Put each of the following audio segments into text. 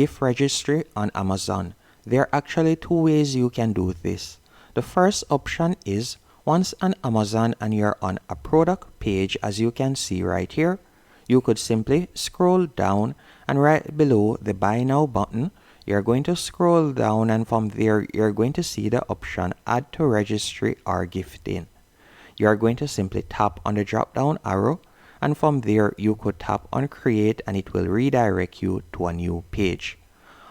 gift registry on Amazon. There are actually two ways you can do this. The first option is once on Amazon and you're on a product page, as you can see right here, you could simply scroll down and right below the buy now button, you're going to scroll down and from there you're going to see the option add to registry or gifting. You're going to simply tap on the drop down arrow and from there you could tap on create and it will redirect you to a new page.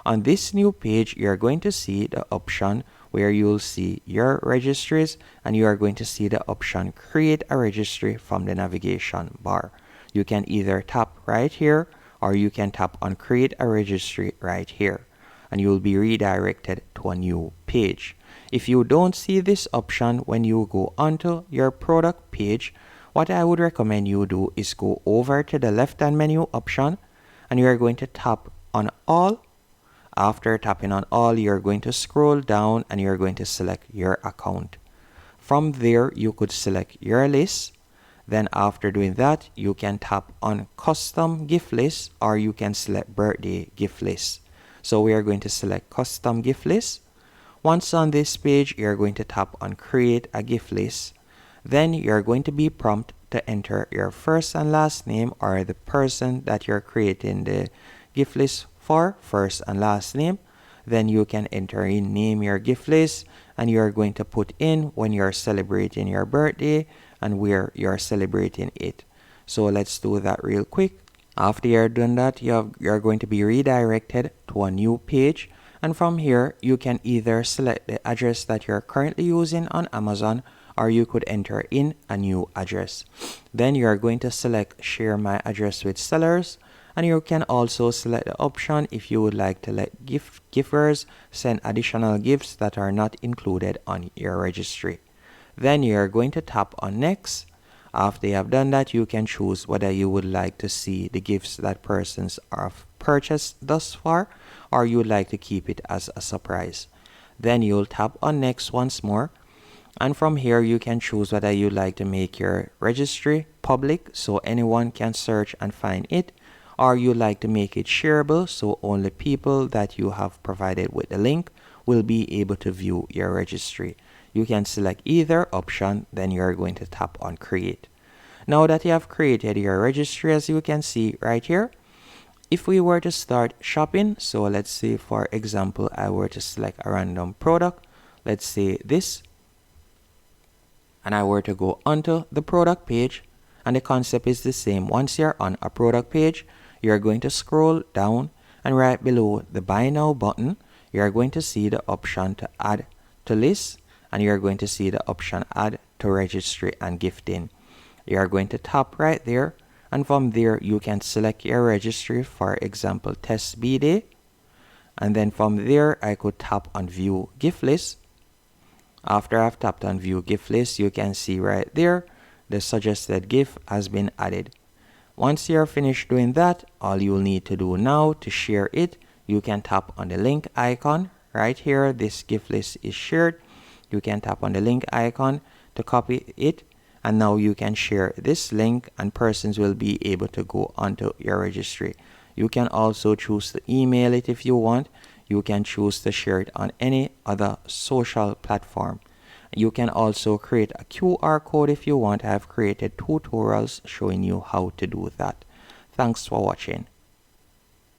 On this new page, you're going to see the option where you'll see your registries and you are going to see the option create a registry from the navigation bar. You can either tap right here or you can tap on create a registry right here and you'll be redirected to a new page. If you don't see this option when you go onto your product page, what I would recommend you do is go over to the left hand menu option and you are going to tap on all. After tapping on all, you're going to scroll down and you're going to select your account. From there, you could select your list. Then after doing that, you can tap on custom gift list or you can select birthday gift list. So we are going to select custom gift list. Once on this page, you're going to tap on create a gift list. Then you're going to be prompted to enter your first and last name or the person that you're creating the gift list for, first and last name. Then you can enter in name your gift list and you're going to put in when you're celebrating your birthday and where you're celebrating it. So let's do that real quick. After you're done that, you're going to be redirected to a new page and from here you can either select the address that you're currently using on Amazon or you could enter in a new address. Then you're going to select share my address with sellers. And you can also select the option if you would like to let givers send additional gifts that are not included on your registry. Then you're going to tap on next. After you have done that, you can choose whether you would like to see the gifts that persons have purchased thus far or you would like to keep it as a surprise. Then you'll tap on next once more. And from here, you can choose whether you'd like to make your registry public so anyone can search and find it, or you like to make it shareable so only people that you have provided with the link will be able to view your registry. You can select either option, then you're going to tap on create. Now that you have created your registry, as you can see right here, if we were to start shopping, so let's say for example I were to select a random product, let's say this, and I were to go onto the product page, and the concept is the same. Once you're on a product page, you're going to scroll down and right below the buy now button, you're going to see the option to add to list and you're going to see the option add to registry and gifting. You're going to tap right there and from there you can select your registry, for example test B-Day, and then from there I could tap on view gift list. After I've tapped on view gift list, you can see right there the suggested gift has been added. Once you're finished doing that, all you'll need to do now to share it, you can tap on the link icon right here. This gift list is shared. You can tap on the link icon to copy it and now you can share this link and persons will be able to go onto your registry. You can also choose to email it if you want. You can choose to share it on any other social platform. You can also create a QR code if you want. I have created tutorials showing you how to do that. Thanks for watching.